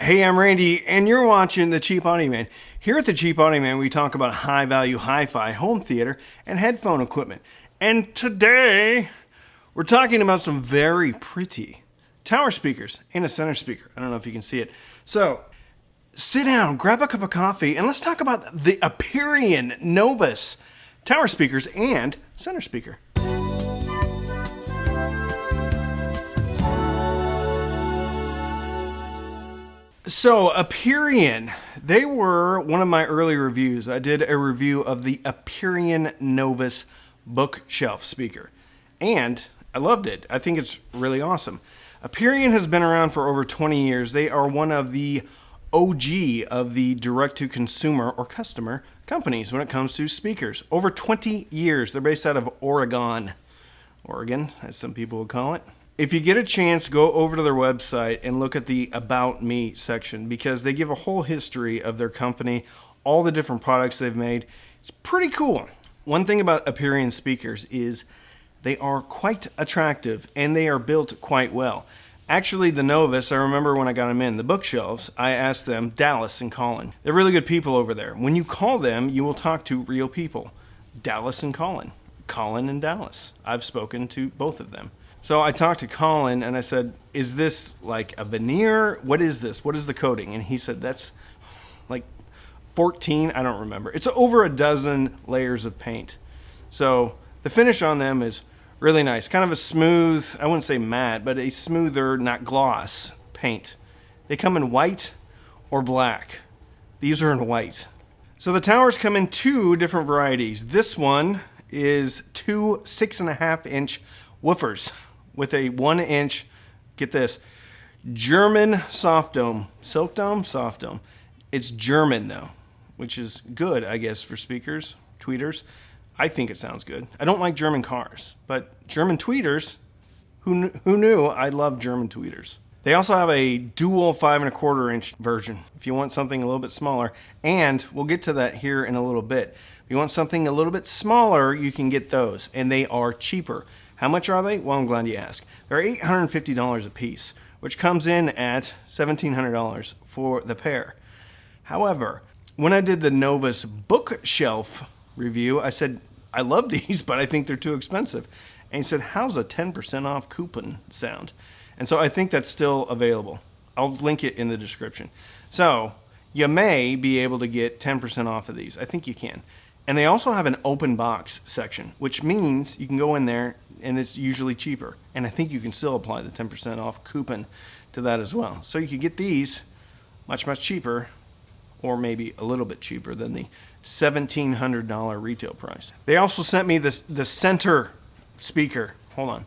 Hey, I'm Randy, and you're watching The Cheap Audio Man. Here at The Cheap Audio Man, we talk about high-value hi-fi, home theater, and headphone equipment. And today, we're talking about some very pretty tower speakers and a center speaker. I don't know if you can see it. So, sit down, grab a cup of coffee, and let's talk about the Aperion Novus tower speakers and center speaker. So, Aperion, they were one of my early reviews. I did a review of the Aperion Novus bookshelf speaker, and I loved it. I think it's really awesome. Aperion has been around for over 20 years. They are one of the OG of the direct-to-consumer or customer companies when it comes to speakers. Over 20 years. They're based out of Oregon, as some people would call it. If you get a chance, go over to their website and look at the About Me section because they give a whole history of their company, all the different products they've made. It's pretty cool. One thing about Aperion speakers is they are quite attractive and they are built quite well. Actually, the Novus, I remember when I got them in, the bookshelves, I asked them, Dallas and Colin. They're really good people over there. When you call them, you will talk to real people. Dallas and Colin. Colin and Dallas. I've spoken to both of them. So I talked to Colin and I said, is this like a veneer? What is this? What is the coating? And he said, that's like 14, I don't remember. It's over a dozen layers of paint. So the finish on them is really nice. Kind of a smooth, I wouldn't say matte, but a smoother, not gloss paint. They come in white or black. These are in white. So the towers come in two different varieties. This one is two 6.5-inch woofers with a 1-inch, get this, German soft dome. Silk dome? Soft dome. It's German though, which is good, I guess, for speakers, tweeters. I think it sounds good. I don't like German cars, but German tweeters, who knew I love German tweeters. They also have a dual 5.25-inch version if you want something a little bit smaller, and we'll get to that here in a little bit. If you want something a little bit smaller, you can get those, and they are cheaper. How much are they? Well, I'm glad you asked. They're $850 a piece, which comes in at $1,700 for the pair. However, when I did the Novus bookshelf review, I said, I love these, but I think they're too expensive. And he said, how's a 10% off coupon sound? And so I think that's still available. I'll link it in the description. So you may be able to get 10% off of these. I think you can. And they also have an open box section, which means you can go in there and it's usually cheaper. And I think you can still apply the 10% off coupon to that as well. So you could get these much, much cheaper, or maybe a little bit cheaper than the $1,700 retail price. They also sent me the center speaker. Hold on.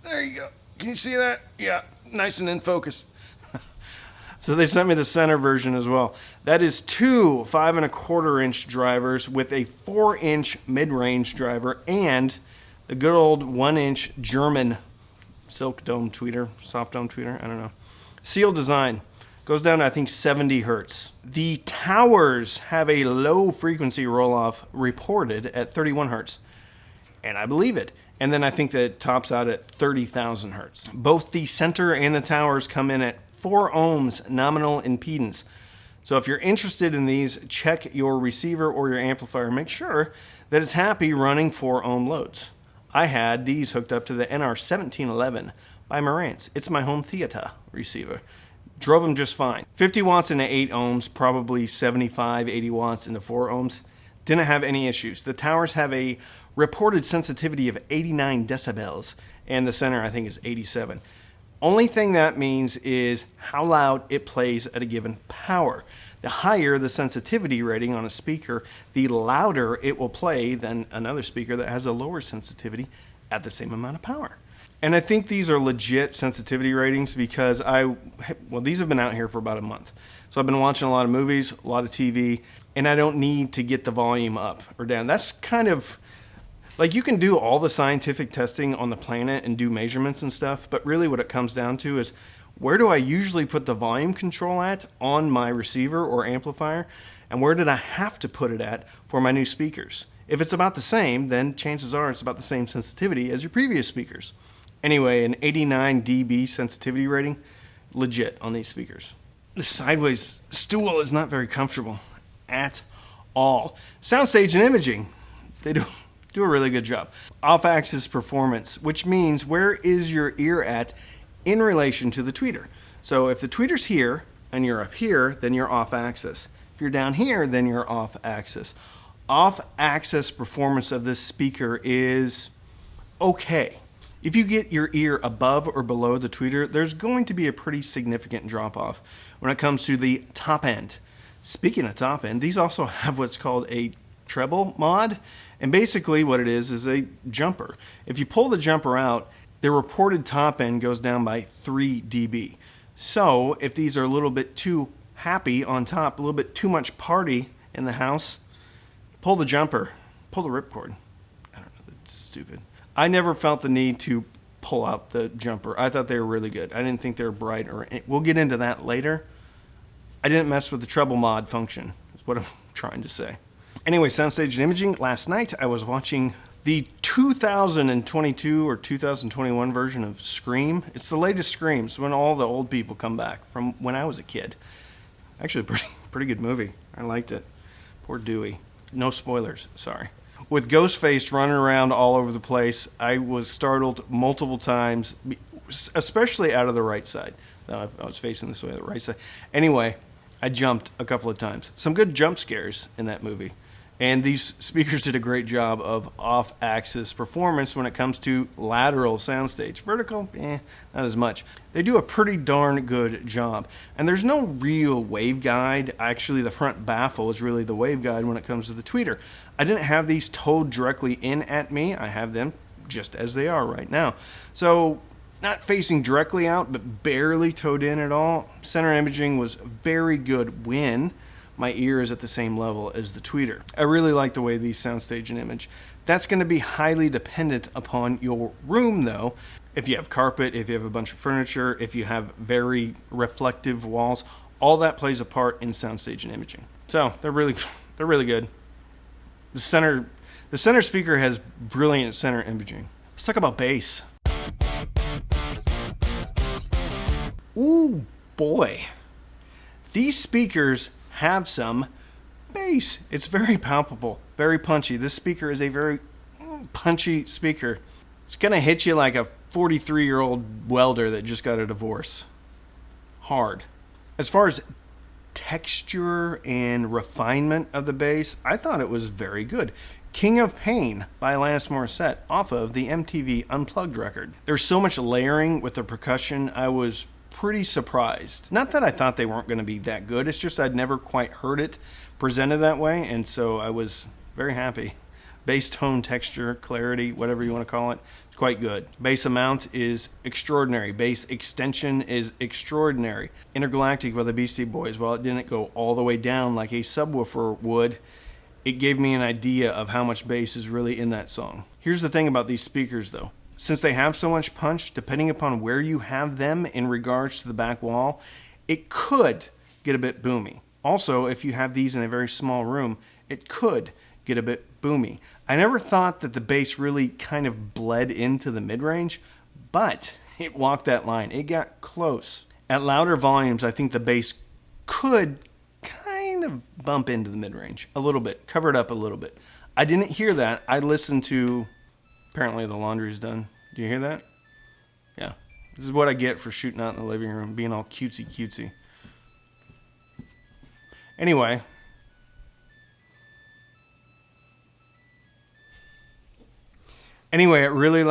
There you go. Can you see that? Yeah, nice and in focus. So they sent me the center version as well. That is two 5.25-inch drivers with a 4-inch mid-range driver and the good old 1-inch German silk dome tweeter, soft dome tweeter, I don't know. Seal design. Goes down to, I think, 70 hertz. The towers have a low frequency roll-off reported at 31 hertz. And I believe it. And then I think that it tops out at 30,000 hertz. Both the center and the towers come in at 4 ohms nominal impedance. So if you're interested in these, check your receiver or your amplifier. Make sure that it's happy running 4 ohm loads. I had these hooked up to the NR1711 by Marantz. It's my home theater receiver. Drove them just fine. 50 watts into 8 ohms, probably 75, 80 watts into 4 ohms. Didn't have any issues. The towers have a reported sensitivity of 89 decibels, and the center, I think, is 87. Only thing that means is how loud it plays at a given power. The higher the sensitivity rating on a speaker, the louder it will play than another speaker that has a lower sensitivity at the same amount of power. And I think these are legit sensitivity ratings because these have been out here for about a month. So I've been watching a lot of movies, a lot of TV, and I don't need to get the volume up or down. That's kind of, like, you can do all the scientific testing on the planet and do measurements and stuff, but really what it comes down to is where do I usually put the volume control at on my receiver or amplifier, and where did I have to put it at for my new speakers? If it's about the same, then chances are it's about the same sensitivity as your previous speakers. Anyway, an 89 dB sensitivity rating, legit on these speakers. The sideways stool is not very comfortable at all. Soundstage and imaging, they do a really good job. Off-axis performance, which means where is your ear at in relation to the tweeter. So if the tweeter's here and you're up here, then you're off-axis. If you're down here, then you're off-axis. Off-axis performance of this speaker is okay. If you get your ear above or below the tweeter, there's going to be a pretty significant drop-off when it comes to the top end. Speaking of top end, these also have what's called a treble mod, and basically what it is a jumper. If you pull the jumper out, the reported top end goes down by 3 dB. So if these are a little bit too happy on top, a little bit too much party in the house, pull the jumper, pull the ripcord. I don't know, that's stupid. I never felt the need to pull out the jumper. I thought they were really good. I didn't think they were bright, or we'll get into that later. I didn't mess with the treble mod function, is what I'm trying to say. Anyway, soundstage and imaging. Last night I was watching the 2022 or 2021 version of Scream. It's the latest Scream. It's when all the old people come back from when I was a kid. Actually, pretty good movie. I liked it. Poor Dewey. No spoilers, sorry. With Ghostface running around all over the place, I was startled multiple times, especially out of the right side. I was facing this way, the right side. Anyway, I jumped a couple of times. Some good jump scares in that movie. And these speakers did a great job of off-axis performance when it comes to lateral soundstage. Vertical, not as much. They do a pretty darn good job. And there's no real waveguide. Actually, the front baffle is really the waveguide when it comes to the tweeter. I didn't have these towed directly in at me. I have them just as they are right now. So, not facing directly out, but barely towed in at all. Center imaging was very good when my ear is at the same level as the tweeter. I really like the way these soundstage and image. That's going to be highly dependent upon your room though. If you have carpet, if you have a bunch of furniture, if you have very reflective walls, all that plays a part in soundstage and imaging. So they're really good. The center speaker has brilliant center imaging. Let's talk about bass. Ooh boy. These speakers have some bass. It's very palpable, very punchy. This speaker is a very punchy speaker. It's going to hit you like a 43-year-old welder that just got a divorce. Hard. As far as texture and refinement of the bass, I thought it was very good. King of Pain by Alanis Morissette off of the MTV Unplugged record. There's so much layering with the percussion, I was pretty surprised. Not that I thought they weren't going to be that good, it's just I'd never quite heard it presented that way, and so I was very happy. Bass tone, texture, clarity, whatever you want to call it, it's quite good. Bass amount is extraordinary. Bass extension is extraordinary. Intergalactic by the Beastie Boys, while it didn't go all the way down like a subwoofer would, it gave me an idea of how much bass is really in that song. Here's the thing about these speakers though. Since they have so much punch, depending upon where you have them in regards to the back wall, it could get a bit boomy. Also, if you have these in a very small room, it could get a bit boomy. I never thought that the bass really kind of bled into the mid-range, but it walked that line. It got close. At louder volumes, I think the bass could kind of bump into the mid-range a little bit, cover it up a little bit. I didn't hear that. I listened to... Apparently the laundry's done. Do you hear that? Yeah. This is what I get for shooting out in the living room, being all cutesy. Anyway. At really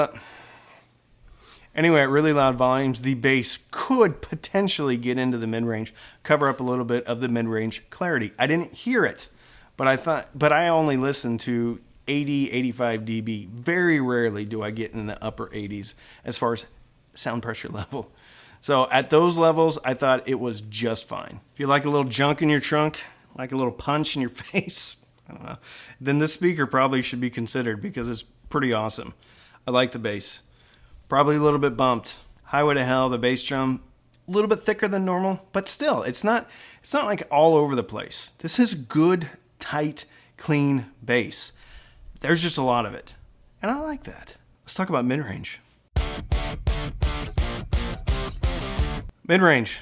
loud volumes, the bass could potentially get into the mid-range, cover up a little bit of the mid-range clarity. I didn't hear it, but I only listened to 80, 85 dB. Very rarely do I get in the upper 80s as far as sound pressure level. So at those levels, I thought it was just fine. If you like a little junk in your trunk, like a little punch in your face, I don't know, then this speaker probably should be considered because it's pretty awesome. I like the bass. Probably a little bit bumped. Highway to Hell, the bass drum, a little bit thicker than normal, but still, it's not like all over the place. This is good, tight, clean bass. There's just a lot of it. And I like that. Let's talk about mid-range. Mid-range.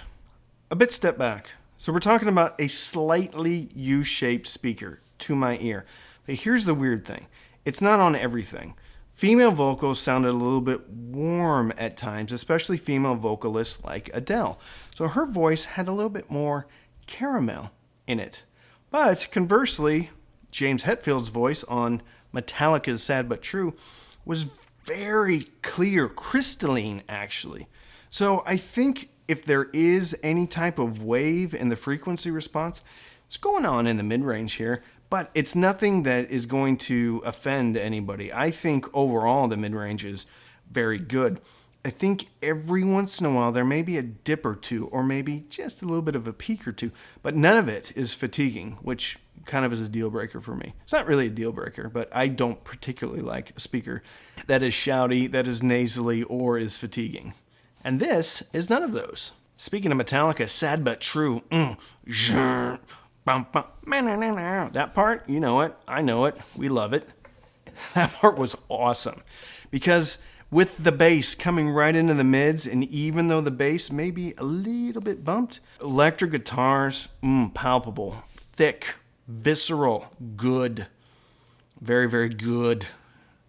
a bit step back. So we're talking about a slightly U-shaped speaker to my ear. But here's the weird thing. It's not on everything. Female vocals sounded a little bit warm at times, especially female vocalists like Adele. So her voice had a little bit more caramel in it. But conversely, James Hetfield's voice on Metallica's Sad But True was very clear, crystalline actually. So I think if there is any type of wave in the frequency response, it's going on in the mid-range here, but it's nothing that is going to offend anybody. I think overall the mid-range is very good. I think every once in a while there may be a dip or two, or maybe just a little bit of a peak or two, but none of it is fatiguing, which kind of is a deal breaker for me. It's not really a deal breaker, but I don't particularly like a speaker that is shouty, that is nasally, or is fatiguing. And this is none of those. Speaking of Metallica, Sad But True. That part, you know it. I know it. We love it. That part was awesome. Because with the bass coming right into the mids, and even though the bass may be a little bit bumped, electric guitars, palpable, thick, visceral, good. Very, very good.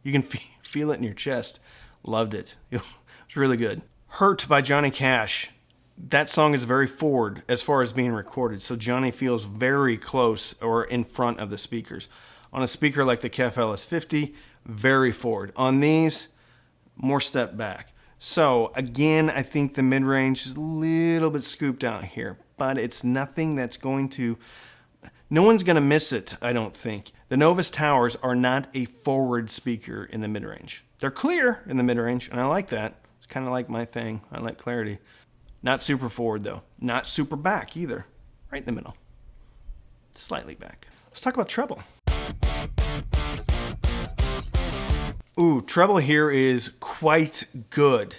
You can feel it in your chest. Loved it. It was really good. Hurt by Johnny Cash. That song is very forward as far as being recorded, so Johnny feels very close or in front of the speakers. On a speaker like the KEF LS50, very forward. On these, more step back. So again, I think the mid-range is a little bit scooped out here, but it's nothing that's going to... No one's going to miss it, I don't think. The Novus Towers are not a forward speaker in the mid-range. They're clear in the mid-range, and I like that. It's kind of like my thing. I like clarity. Not super forward, though. Not super back, either. Right in the middle. Slightly back. Let's talk about treble. Ooh, treble here is quite good.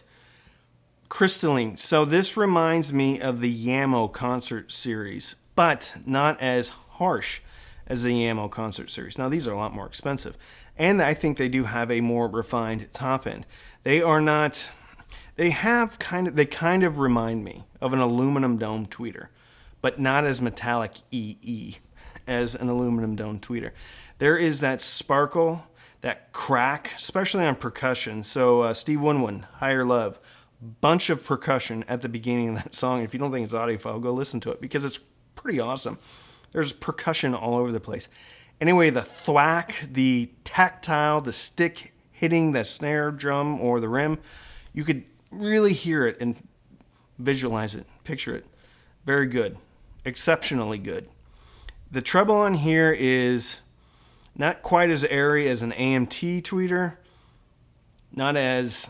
Crystalline. So this reminds me of the Yamo concert series, but not as harsh as the Yamo concert series. Now, these are a lot more expensive, and I think they do have a more refined top end. They are not... They kind of remind me of an aluminum dome tweeter, but not as metallic EE as an aluminum dome tweeter. There is that sparkle, that crack, especially on percussion. So Steve Winwood, Higher Love, bunch of percussion at the beginning of that song. If you don't think it's audiophile, go listen to it because it's pretty awesome. There's percussion all over the place. Anyway, the thwack, the tactile, the stick hitting the snare drum or the rim, you could really hear it and visualize it, picture it. Very good. Exceptionally good. The treble on here is not quite as airy as an AMT tweeter, not as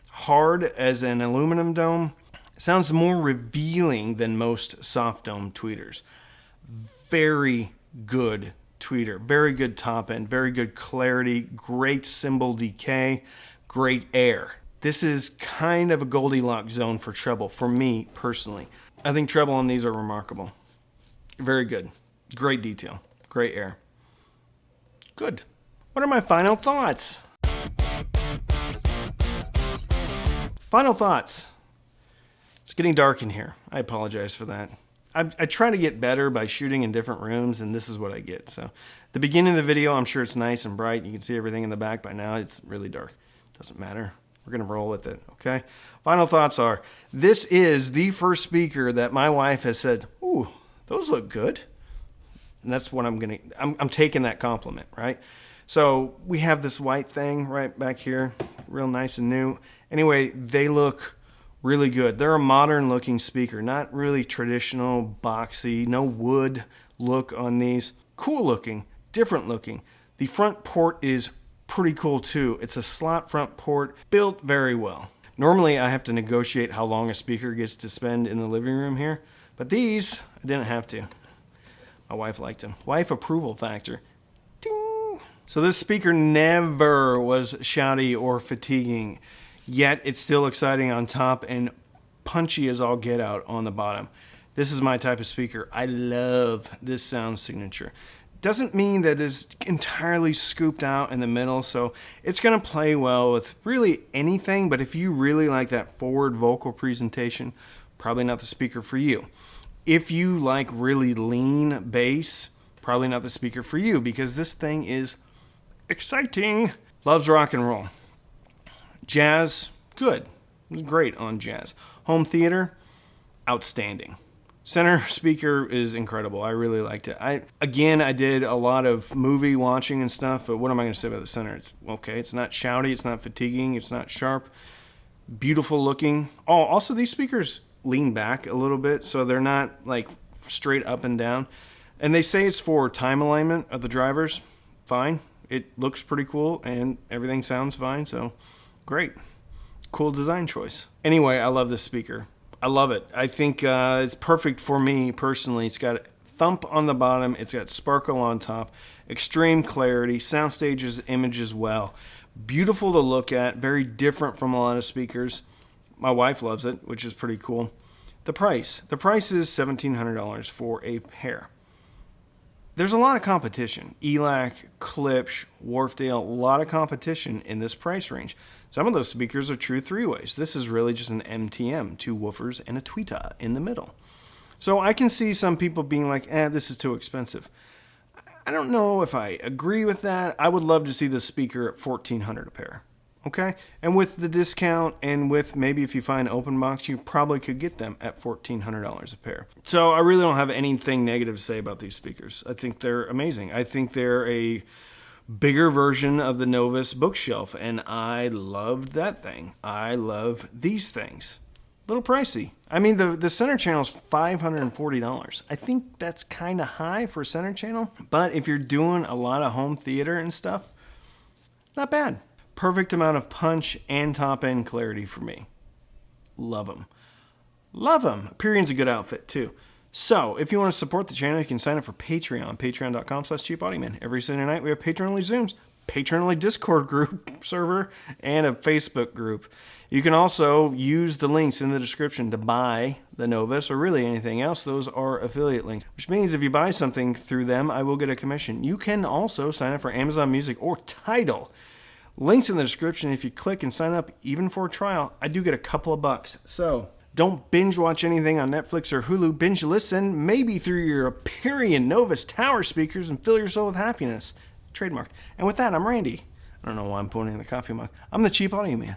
hard as an aluminum dome. It sounds more revealing than most soft dome tweeters. Very good tweeter, very good top end, very good clarity, great cymbal decay, great air. This is kind of a Goldilocks zone for treble, for me personally. I think treble on these are remarkable. Very good. Great detail. Great air. Good. What are my final thoughts? Final thoughts. It's getting dark in here. I apologize for that. I try to get better by shooting in different rooms, and this is what I get. So, the beginning of the video, I'm sure it's nice and bright. You can see everything in the back. By now, it's really dark. Doesn't matter. We're going to roll with it, okay? Final thoughts are, this is the first speaker that my wife has said, ooh, those look good. And that's what I'm taking that compliment, right? So we have this white thing right back here, real nice and new. Anyway, they look really good. They're a modern looking speaker, not really traditional, boxy, no wood look on these. Cool looking, different looking. The front port is pretty cool too. It's a slot front port, built very well. Normally I have to negotiate how long a speaker gets to spend in the living room here, but these, I didn't have to. My wife liked them. Wife approval factor. Ding! So this speaker never was shouty or fatiguing, yet it's still exciting on top and punchy as all get out on the bottom. This is my type of speaker. I love this sound signature. Doesn't mean that it's entirely scooped out in the middle, so it's going to play well with really anything, but if you really like that forward vocal presentation, probably not the speaker for you. If you like really lean bass, probably not the speaker for you, because this thing is exciting. Loves rock and roll. Jazz, good. Great on jazz. Home theater, outstanding. Center speaker is incredible. I really liked it. I did a lot of movie watching and stuff, but what am I going to say about the center? It's okay. It's not shouty. It's not fatiguing. It's not sharp. Beautiful looking. Oh, also these speakers lean back a little bit, so they're not like straight up and down. And they say it's for time alignment of the drivers. Fine. It looks pretty cool, and everything sounds fine, so great. Cool design choice. Anyway, I love this speaker. I love it. I think it's perfect for me personally. It's got thump on the bottom. It's got sparkle on top. Extreme clarity. Soundstage's image as well. Beautiful to look at. Very different from a lot of speakers. My wife loves it, which is pretty cool. The price. The price is $1,700 for a pair. There's a lot of competition. ELAC, Klipsch, Wharfdale, a lot of competition in this price range. Some of those speakers are true three-ways. This is really just an MTM, two woofers and a tweeter in the middle. So I can see some people being like, this is too expensive. I don't know if I agree with that. I would love to see this speaker at $1,400 a pair. Okay? And with the discount and with maybe if you find open box, you probably could get them at $1,400 a pair. So I really don't have anything negative to say about these speakers. I think they're amazing. I think they're a bigger version of the Novus bookshelf, and I loved that thing. I love these things. A little pricey. I mean, the center channel is $540. I think that's kind of high for a center channel, but if you're doing a lot of home theater and stuff, not bad. Perfect amount of punch and top-end clarity for me. Love them. Love them. Aperian's a good outfit, too. So, if you want to support the channel, you can sign up for Patreon. Patreon.com/cheapaudioman. Every Sunday night, we have patron-only Zooms, patron-only Discord group server, and a Facebook group. You can also use the links in the description to buy the Novus, or really anything else. Those are affiliate links, which means if you buy something through them, I will get a commission. You can also sign up for Amazon Music or Tidal. Links in the description. If you click and sign up, even for a trial, I do get a couple of bucks. So, don't binge watch anything on Netflix or Hulu. Binge listen, maybe through your Aperion Novus tower speakers, and fill your soul with happiness. Trademark. And with that, I'm Randy. I don't know why I'm pointing the coffee mug. I'm the Cheap Audio Man.